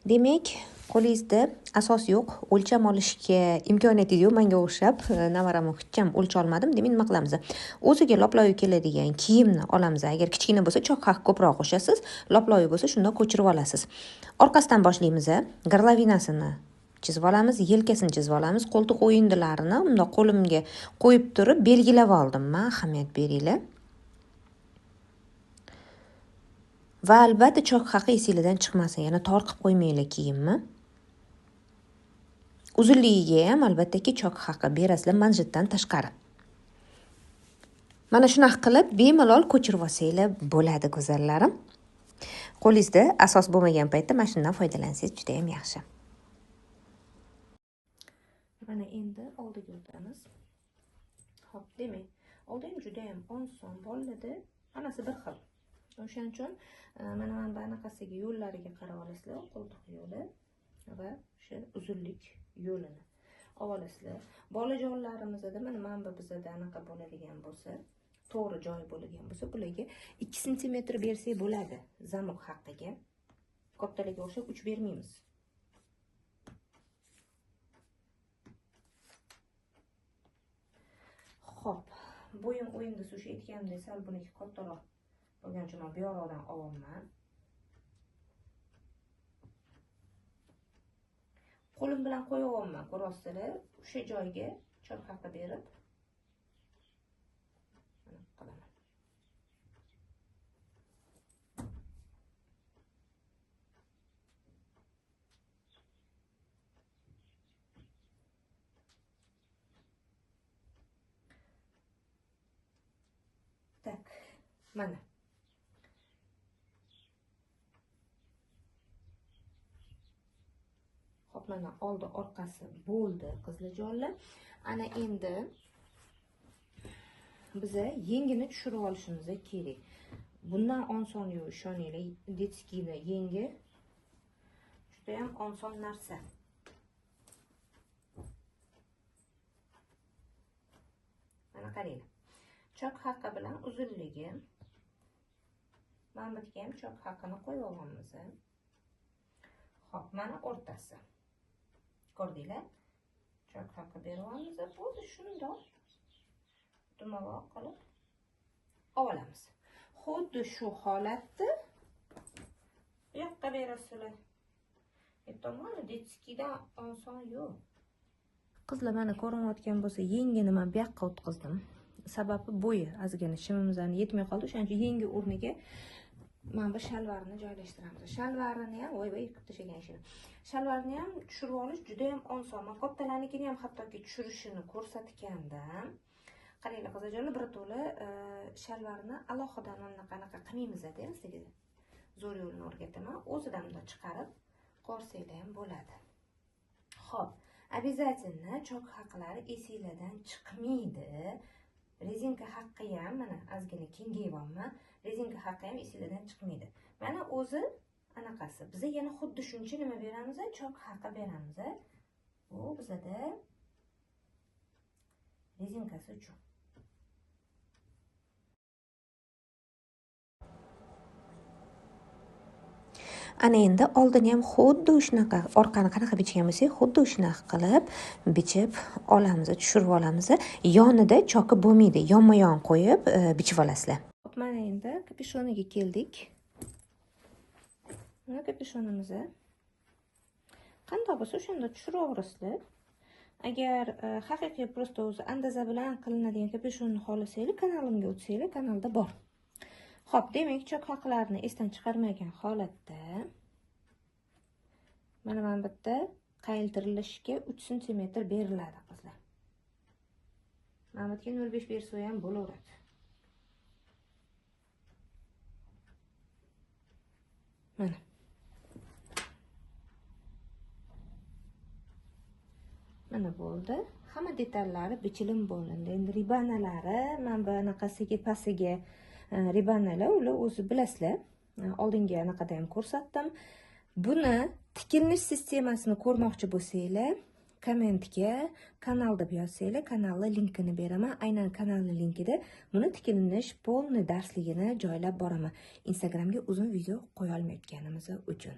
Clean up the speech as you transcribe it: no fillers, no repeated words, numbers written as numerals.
Demak, qo'lingizda asos yo'q, o'lcham olishga imkoniyatingiz yo'q. Menga o'xshab, navaramni hech ham o'lcha olmadim. Demak, nima qilamiz? O'ziga loployi keladigan kiyimni olamiz. Agar kichkina bo'lsa, choq haq ko'proq qo'shasiz. Loployi bo'lsa, shunda ko'chirib olasiz. Orqasidan boshlaymiz. Garlavinasini chizib olamiz, yelkasini chizib olamiz. Qo'ltiq o'yindilarini unda qo'limga qo'yib turib belgilab oldim. Ahamiyat beringlar. Va albatta choq haqi esingizdan chiqmasin, yana tor qilib qo'ymanglar kiyimni. Uzunligiga ham albattaki choq haqi berasizlar manjetdan tashqari. Mana shunaqa qilib bemalol ko'chirib olsanglar bo'ladi, go'zallarim. Qo'lingizda asos bo'lmagan paytda mana shundan foydalansangiz juda ham yaxshi. Mana endi oldiga o'tamiz. Xo'p, demak, oldi ham juda ham oson bo'ladi. Hammasi bir xil. O'shaning uchun mana bunaqasiga yo'llariga qarab olasizlar, qo'ltiq yo'li va o'sha uzunlik yo'lini olasizlar. Bolajonlarimizda mana bu bizda anaqa bo'ladigan bo'lsa, to'g'ri joyi bo'ladigan bo'lsa, bularga 2 sm bersak bo'ladi zamok haqqiga. Kattalarga o'xshab 3 bermaymiz. Xo'p, bo'yim o'yinda o'sha aytganimdek sal buniki kattaroq bo'lgan uchun bu yoqdan olaman. Qo'lim bilan qo'yaman, ko'rasizlar. O'sha joyga choq haqi berib qilaman. Tak, mana. Mana oldi orqasi bo'ldi qizlarjonlar. Ana endi biza yengini tushirib olishimiz kerak. Bundan oson yo'q, ishoninglar. Detskini yengi juda ham oson narsa. Mana qaranglar. Choq haqi bilan uzunligi. Mana bu yerga ham choq haqini qo'yib olamiz. Xo'p, mana o'rtasi. Ko'rdinglar? Choq haqi beramiz. Bo'ldi, shundoq dumaloq qilib olamiz. Xuddi shu holatda bu yoqqa berasizlar. Tomoni detskidan oson yo'q. Qizlar mana ko'rinayotgan bo'lsa, yengini men bu yoqqa o'tkazdim. Sababi bo'yi ozgina shimimizdan yetmay qoldi. O'shaning uchun yengi o'rniga mana bu shalvarni joylashtiramiz. Shalvarini ham voy yutib tashlagan ishini. Shalvarni ham tushirib olish juda ham oson. Men kattalarnikini ham hattoki tushirishini ko'rsatgandim. Qaranglar qizlarjonlar, bir to'la shalvarni alohidan anaqa qilmaymiz-da, sizga zo'r yo'lini o'rgataman. O'zidan da chiqarib qo'rsanglar ham bo'ladi. Xo'p, обязательно choq haqlari esinglardan chiqmaydi. Rezinka haqqi ham mana ozgina kengayibman. Rezinka haqqi ham esinglardan chiqmaydi. Mana o'zi anaqasi. Biza yana xuddi shuncha nima beramiz? Choq haqqi beramiz. Bu bizada rezinkasi uchun. Ana endi oldini ham xuddi shunaqa, orqani qanaqa bichgan bo'lsak, xuddi shunaqa qilib bichib olamiz, tushirib olamiz. Yonida choqi bo'lmaydi, yonma-yon qo'yib bichib olasizlar. Xo'p, mana endi kapishoniga keldik. Mana kapishonimiz. Qanday bo'lsa o'shanda tushiraverasizlar. Agar haqiqiy prosta o'zi andaza bilan qilinadigan kapishonni xohlasanglar, kanalimga o'tsanglar, kanalda bor. Xo'p, demak, choq haqlarni esdan chiqarmagan holatda mana bu yerda qayiltirilishga 3 sm beriladi, qizlar. Mana bu yerga 0.5 bersa ham bo'laveradi. Mana. Mana bo'ldi. Hamma detallari bichilib bo'lindi. Endi ribanalari mana bu anaqasiga pasiga ribanalar, ular o'zi bilasizlar. Oldingi anaqada ham ko'rsatdim. Buni tikilnish sistemasini ko'rmoqchi bo'lsanglar, kommentga kanal deb yozsanglar, kanalning linkini beraman. Aynan kanalning linkida buni tikilnish polni darsligini joylab boraman. Instagramga uzun video qo'ya olmayotganimiz uchun.